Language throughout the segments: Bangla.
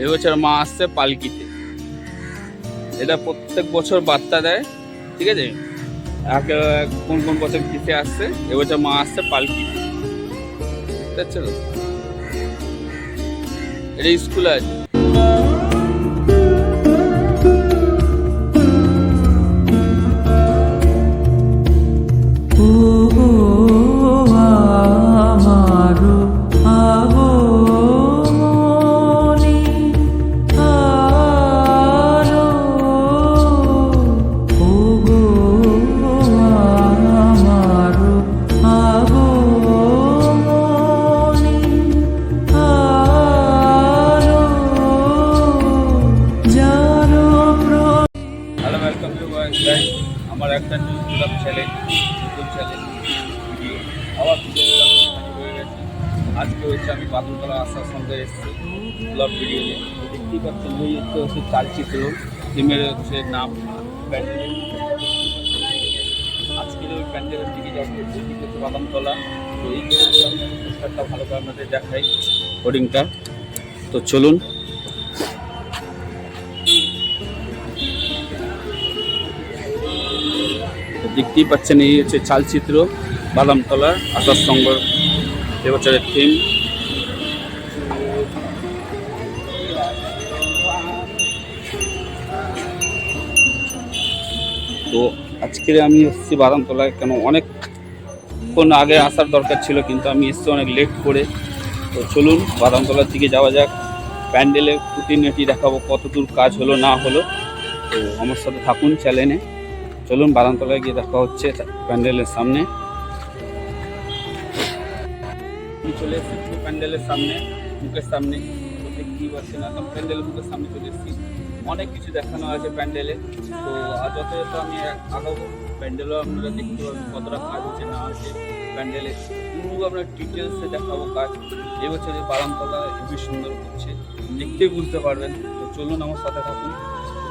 এবছর মা আসছে পালকিতে। এটা প্রত্যেক বছর বার্তা দেয়, ঠিক আছে। আগে কোন কোন বছর কিসে আসছে, এবছর মা আসছে পালকিতে, ঠিক আছে। এটা স্কুল আছে। আমার একটা নিউ ব্লগ চ্যানেল, নতুন চ্যানেল ভিডিও আবার হয়ে গেছে। আজকে হচ্ছে আমি বাদলতলা আসার সঙ্গে এসেছি ব্লগ ভিডিও নিয়ে। দেখতেই পাচ্ছেন এই হচ্ছে চালচিত্র থিমের হচ্ছে নাম প্যান্ডেল। আজকের ওই প্যান্ডেলের দিকে যাবো, ওইদিকে হচ্ছে বাদামতলা। তো এই পোস্টারটা ভালো করে আপনাদের দেখাই, হোর্ডিংটা। তো চলুন। দেখতেই পাচ্ছেন এই হচ্ছে চালচিত্র বাদামতলার আসার সঙ্গ এবছরের থিম। তো আজকে আমি এসেছি বাদামতলায়, কেন অনেকক্ষণ আগে আসার দরকার ছিল, কিন্তু আমি এসেছি অনেক লেট করে। তো চলুন বাদামতলার দিকে যাওয়া যাক, প্যান্ডেলে খুঁটিনাটি দেখাবো কতদূর কাজ হলো না হলো। তো আমার সাথে থাকুন চ্যানেলে। চলুন বাদামতলায় গিয়ে দেখা হচ্ছে প্যান্ডেলের সামনে। চলে এসেছি প্যান্ডেলের সামনে, মুখের সামনে। তো দেখতেই পাচ্ছেন এখন প্যান্ডেলের মুখের সামনে চলে এসেছি। অনেক কিছু দেখানো আছে প্যান্ডেলে। তো যত আমি আগাবো প্যান্ডেলও আপনারা দেখতে পাবেন কতটা কাজ হচ্ছে না হচ্ছে প্যান্ডেলে। পুরো আপনার ডিটেলসে দেখাবো কাজ। এবছরে বাদামতলা খুবই সুন্দর করছে, দেখতেই বুঝতে পারবেন। তো চলুন আমার সাথে থাকুন,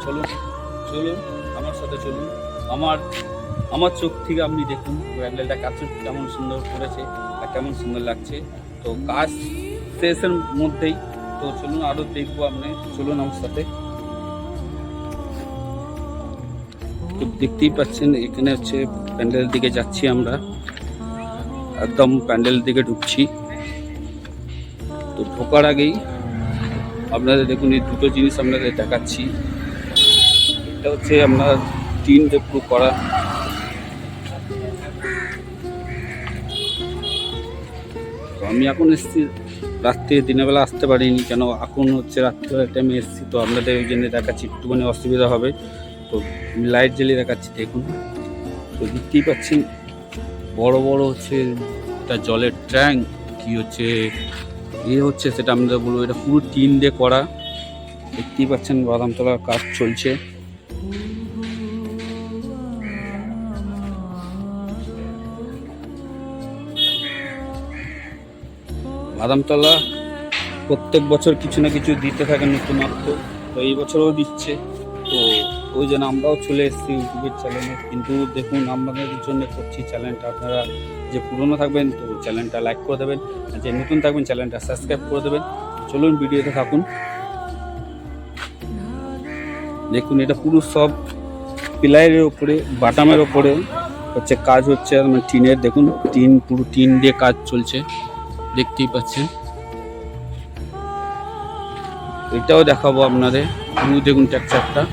চলুন চলুন আমার সাথে চলুন। আমার চোখ থেকে আপনি দেখুন প্যান্ডেলটা কেমন সুন্দর করেছে আর কেমন সুন্দর লাগছে। তো কাজ শেষের মধ্যেই, তো চলুন আরও দেখবো আপনি, চলুন আমার সাথে। তো দেখতেই পাচ্ছেন এখানে হচ্ছে প্যান্ডেলের দিকে যাচ্ছি আমরা, একদম প্যান্ডেলের দিকে ঢুকছি। তো ঢোকার আগেই আপনাদের দেখুন এই দুটো জিনিস আপনাদের দেখাচ্ছি। এটা হচ্ছে আমরা টিন দিয়ে পুরো করা। তো আমি এখন এসেছি রাত্রে, দিনের বেলা আসতে পারিনি, কেন এখন হচ্ছে রাত্রিবেলার টাইমে এসেছি। তো আপনাদের ওই জন্য দেখাচ্ছি, একটুখানি অসুবিধা হবে। তো আমি লাইট জ্বালিয়ে দেখাচ্ছি দেখুন। তো দেখতেই পাচ্ছি বড় বড় হচ্ছে একটা জলের ট্যাঙ্ক, কি হচ্ছে হচ্ছে সেটা আমরা বলবো। এটা পুরো টিন দিয়ে করা, দেখতেই পাচ্ছেন বাদামতলার কাজ চলছে। বাদামতলা প্রত্যেক বছর কিছু না কিছু দিতে থাকে নতুনত্ব, তো এই বছরও দিচ্ছে। তো ওই জন্য আমরাও চলে এসেছি ইউটিউবের চ্যানেলে। কিন্তু দেখুন আপনাদের জন্য করছি চ্যানেলটা, আপনারা যে পুরনো থাকবেন তো চ্যানেলটা লাইক করে দেবেন, আর যে নতুন থাকবেন চ্যানেলটা সাবস্ক্রাইব করে দেবেন। চলুন ভিডিওতে থাকুন। দেখুন এটা পুরো সব পিলারের ওপরে, বাটামের ওপরে হচ্ছে কাজ হচ্ছে, মানে টিনের। দেখুন টিন, পুরো টিন দিয়ে কাজ চলছে, দেখতেই পাচ্ছেন। এটাও দেখাবো আপনাদের, পুরো দেখুন টেক্সচারটা।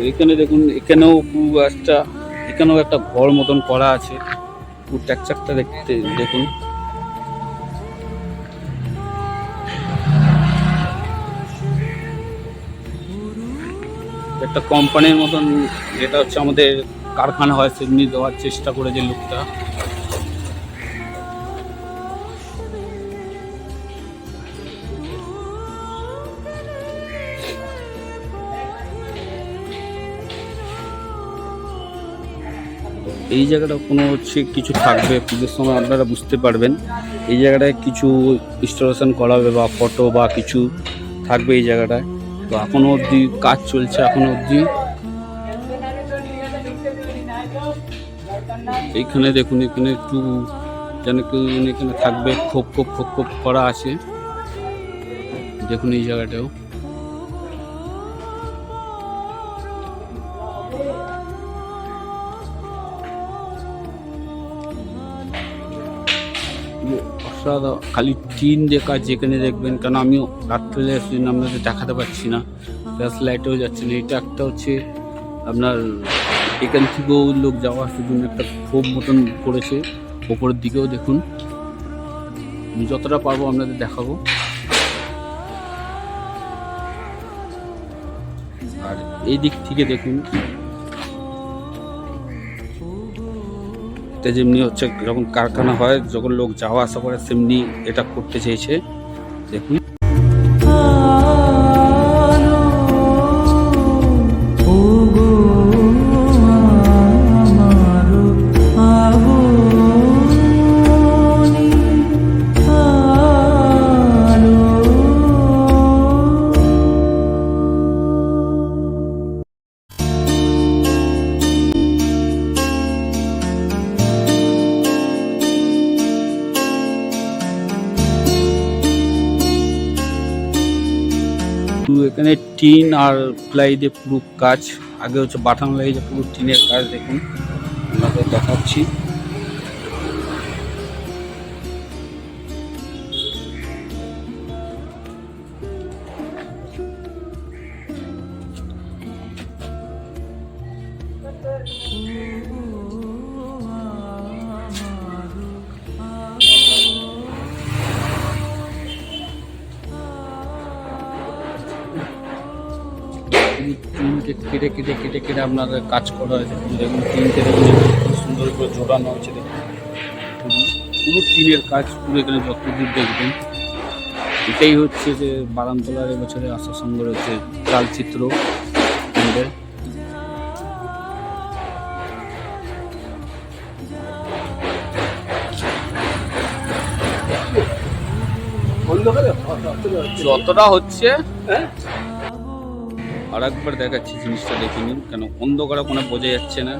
এখানে দেখুন, এখানেও পুরো এখানেও একটা ঘর মতন করা আছে। পুরো টেক্সচারটা দেখতে দেখুন। একটা কোম্পানির মতন, যেটা হচ্ছে আমাদের কারখানা হয় সেমনি দেওয়ার চেষ্টা করে যে লুকটা। এই জায়গাটা কোনো হচ্ছে কিছু থাকবে পুজোর সময়, আপনারা বুঝতে পারবেন। এই জায়গাটায় কিছু ইনস্টলেশন করা হবে বা ফটো বা কিছু থাকবে এই জায়গাটায়। তো এখনো অবধি কাজ চলছে, এখনো অবধি। এইখানে দেখুন, এখানে একটু যেন কেউ এখানে থাকবে, খোপ খোপ খোপ খোপ করা আছে। দেখুন এই জায়গাটাও অসাধারণ, খালি টিন দিয়ে কাজ যেখানে দেখবেন। কেন আমিও রাত্রে আপনাদের দেখাতে পারছি না, ফ্ল্যাশ লাইটেও যাচ্ছে না। এটা একটা হচ্ছে আপনার এখান থেকেও লোক যাওয়া আসার জন্য একটা খোপ মতন করেছে। ওপরের দিকেও দেখুন, আমি যতটা পারবো আপনাদের দেখাবো। আর এই দিক থেকে দেখুন, এটা যেমনি হচ্ছে যখন কারখানা হয়, যখন লোক যাওয়া আসা করে, সেমনি এটা করতে চেয়েছে। দেখুন এখানে টিন আর প্লাই দিয়ে পুরো কাজ। আগে হচ্ছে বাটাম লাগিয়েছে, পুরো টিনের কাজ। দেখুন আপনাদের দেখাচ্ছি। টিনকে কেটে কেটে কেটে কেটে আপনাদের কাজ করা হয়েছে। দেখুন টিন কেটে কেটে খুব সুন্দর করে জোড়ানো হচ্ছে। দেখুন পুরো টিনের কাজ, পুরো এখানে যতদূর দেখবেন। এটাই হচ্ছে যে বারামতলার এবছরে আশা সংঘের হচ্ছে চালচিত্র। যতটা হচ্ছে আর একবার দেখাচ্ছি জিনিসটা দেখে নিন। কেন অন্ধকারে কোনো বোঝা যাচ্ছে না।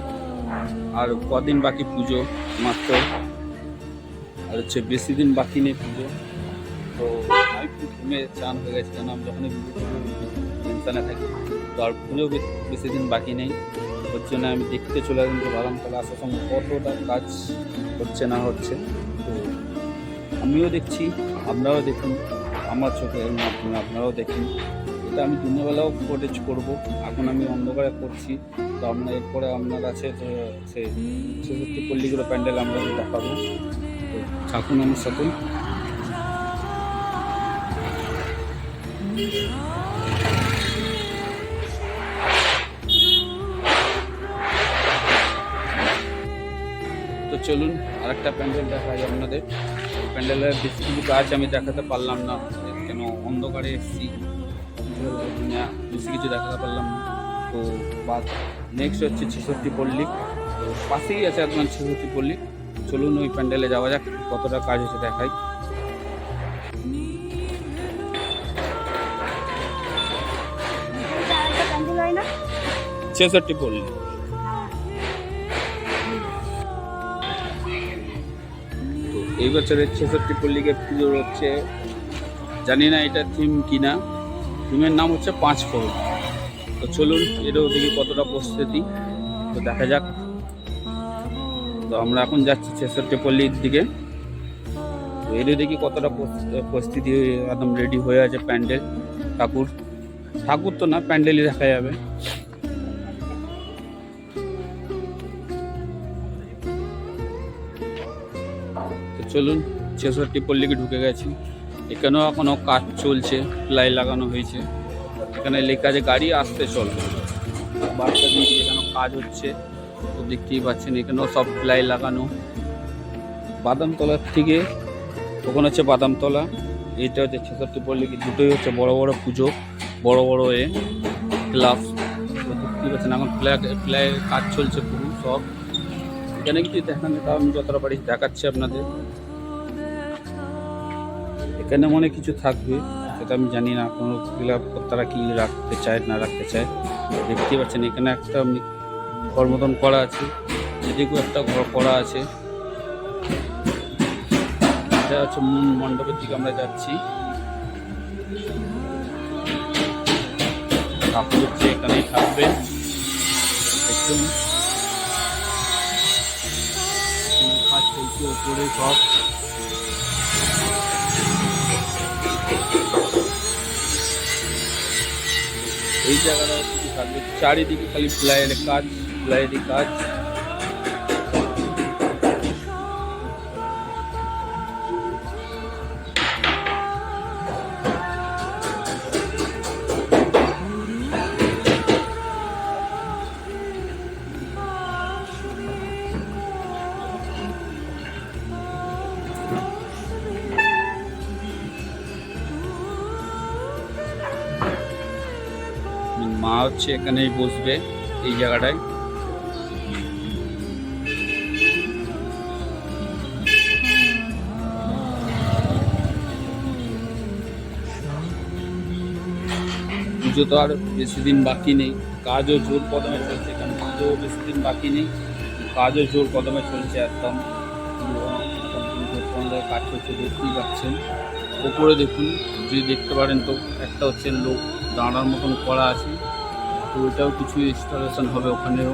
আর কদিন বাকি পুজো মাত্র, আর হচ্ছে বেশি দিন বাকি নেই পুজো। তো আমি একটু ঘুমে চান হয়ে গেছে, কেন আমি যখনই টেনশানে থাকি। তো আর পুজো বেশি দিন বাকি নেই, ওর জন্য আমি দেখতে চলে আসলাম যে বারামতলা আসার সময় কতটা কাজ হচ্ছে না হচ্ছে। তো আমিও দেখছি, আপনারাও দেখুন, আমার চোখের মাধ্যমে আপনারাও দেখুন। এটা আমি দিনের বেলাও ফুটেজ করবো, এখন আমি অন্ধকারে করছি। তো আপনার এরপরে আপনার কাছে যে 66 পল্লীগুলো প্যান্ডেল আমরা দেখাবো। তো থাকুন আমার সাথে। তো চলুন আরেকটা প্যান্ডেল দেখাই আপনাদের। প্যান্ডেলের বেশি কিছু কাজ আমি দেখাতে পারলাম না, কেন অন্ধকারে এসেছি, বেশি কিছু দেখাতে পারলাম না। তো বাদ নেক্সট হচ্ছে 66 পল্লী, তো পাশেই আছে একদম 66 পল্লী। চলুন ওই প্যান্ডেলে যাওয়া যাক, কতটা কাজ হচ্ছে দেখাই। 66 পল্লী। তো এই বছরের 66 পল্লীকে পুজো হচ্ছে, জানি না এটা থিম কিনা। থিমের নাম হচ্ছে 5 ফোড়ন। তো চলুন এটাও দেখি কতটা প্রস্তুতি, তো দেখা যাক। তো আমরা এখন যাচ্ছি 66 পল্লীর দিকে। তো এটাও দেখি কতটা প্রস্তুতি একদম রেডি হয়ে আছে প্যান্ডেল। ঠাকুর তো না, প্যান্ডেলই দেখা যাবে। তো চলুন 66 পল্লীকে ঢুকে গেছি। এখানেও এখনও কাজ চলছে, প্লাই লাগানো হয়েছে। এখানে লেখা আছে গাড়ি আসতে চলবে। বাচ্চা দিয়ে এখানেও কাজ হচ্ছে, তো দেখতেই পাচ্ছেন এখানেও সব প্লাই লাগানো। বাদামতলার থেকে ওখানে হচ্ছে বাদামতলা, এইটা হচ্ছে 66 পল্লী। দুটোই হচ্ছে বড় বড় পুজো, বড় বড় ক্লাব। তো দেখতেই পাচ্ছেন এখন প্লাইয়ের কাজ চলছে পুরো সব। এখানে কিছু দেখানো, তাও আমি যতটা পারি দেখাচ্ছি আপনাদের। এখানে মনে কিছু থাকবে, সেটা আমি জানি না কোনো ক্লাব তারা কি রাখতে চায় না রাখতে চায়। দেখতে পাচ্ছেন এখানে একটা ঘর মতন করা আছে, এদিকেও একটা ঘর করা আছে। এটা হচ্ছে মূল মণ্ডপের দিকে আমরা যাচ্ছি। ঠাকুর হচ্ছে এখানেই থাকবে। দেখুন কাজ চলছে ওপরে সব। এই জায়গাটা কিছু থাকবে, চারিদিকে খালি প্লাইয়ের কাজ, প্লাইয়েরই কাজ। মা হচ্ছে এখানেই বসবে এই জায়গাটায়। পুজো তো আর বেশি দিন বাকি নেই, কাজও জোর কদমে চলছে। এখানে পুজো বেশি দিন বাকি নেই, কাজও জোর কদমে চলছে একদম। কাজ করছে দেখতেই পাচ্ছেন। উপরে দেখুন, যদি দেখতে পারেন তো একটা হচ্ছে লোক দাঁড়ার মতন করা আছে, তো ওইটাও কিছু ইনস্টলেশন হবে ওখানেও।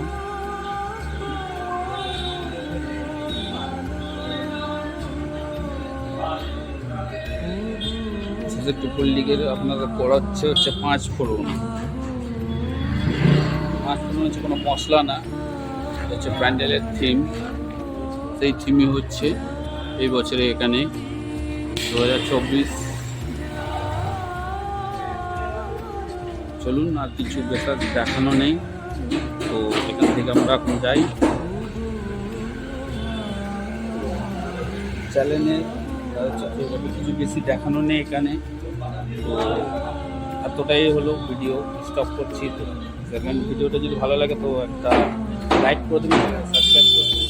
টুকুর লিগের আপনারা করা হচ্ছে 5 ফোড়ন। 5 ফোড়ন হচ্ছে কোনো মশলা না, হচ্ছে প্যান্ডেলের থিম। সেই থিমই হচ্ছে এই বছরে এখানে 2024। চলুন, আর কিছু বেশার দেখানো নেই, তো এখান থেকে আমরা এখন যাই। চ্যানেলে কিছু বেশি দেখানো নেই এখানে, তো এতটাই হলো ভিডিও, স্টপ করছি। তো সেকেন্ড ভিডিওটা যদি ভালো লাগে তো একটা লাইক করে দেবেন, সাবস্ক্রাইব করে দেবেন।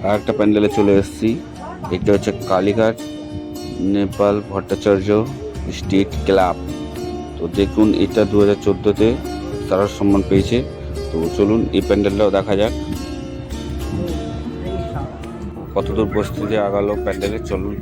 আর একটা প্যান্ডেলে চলে এসেছি। এটা হচ্ছে কালীঘাট নেপাল ভট্টাচার্য স্টেট ক্লাব। তো দেখুন, এটা 2014-তে তারা সম্মান পেয়েছে। তো চলুন এই প্যান্ডেলটাও দেখা যাক কতদূর প্রস্তুতি আগালো প্যান্ডেলে। চলুন।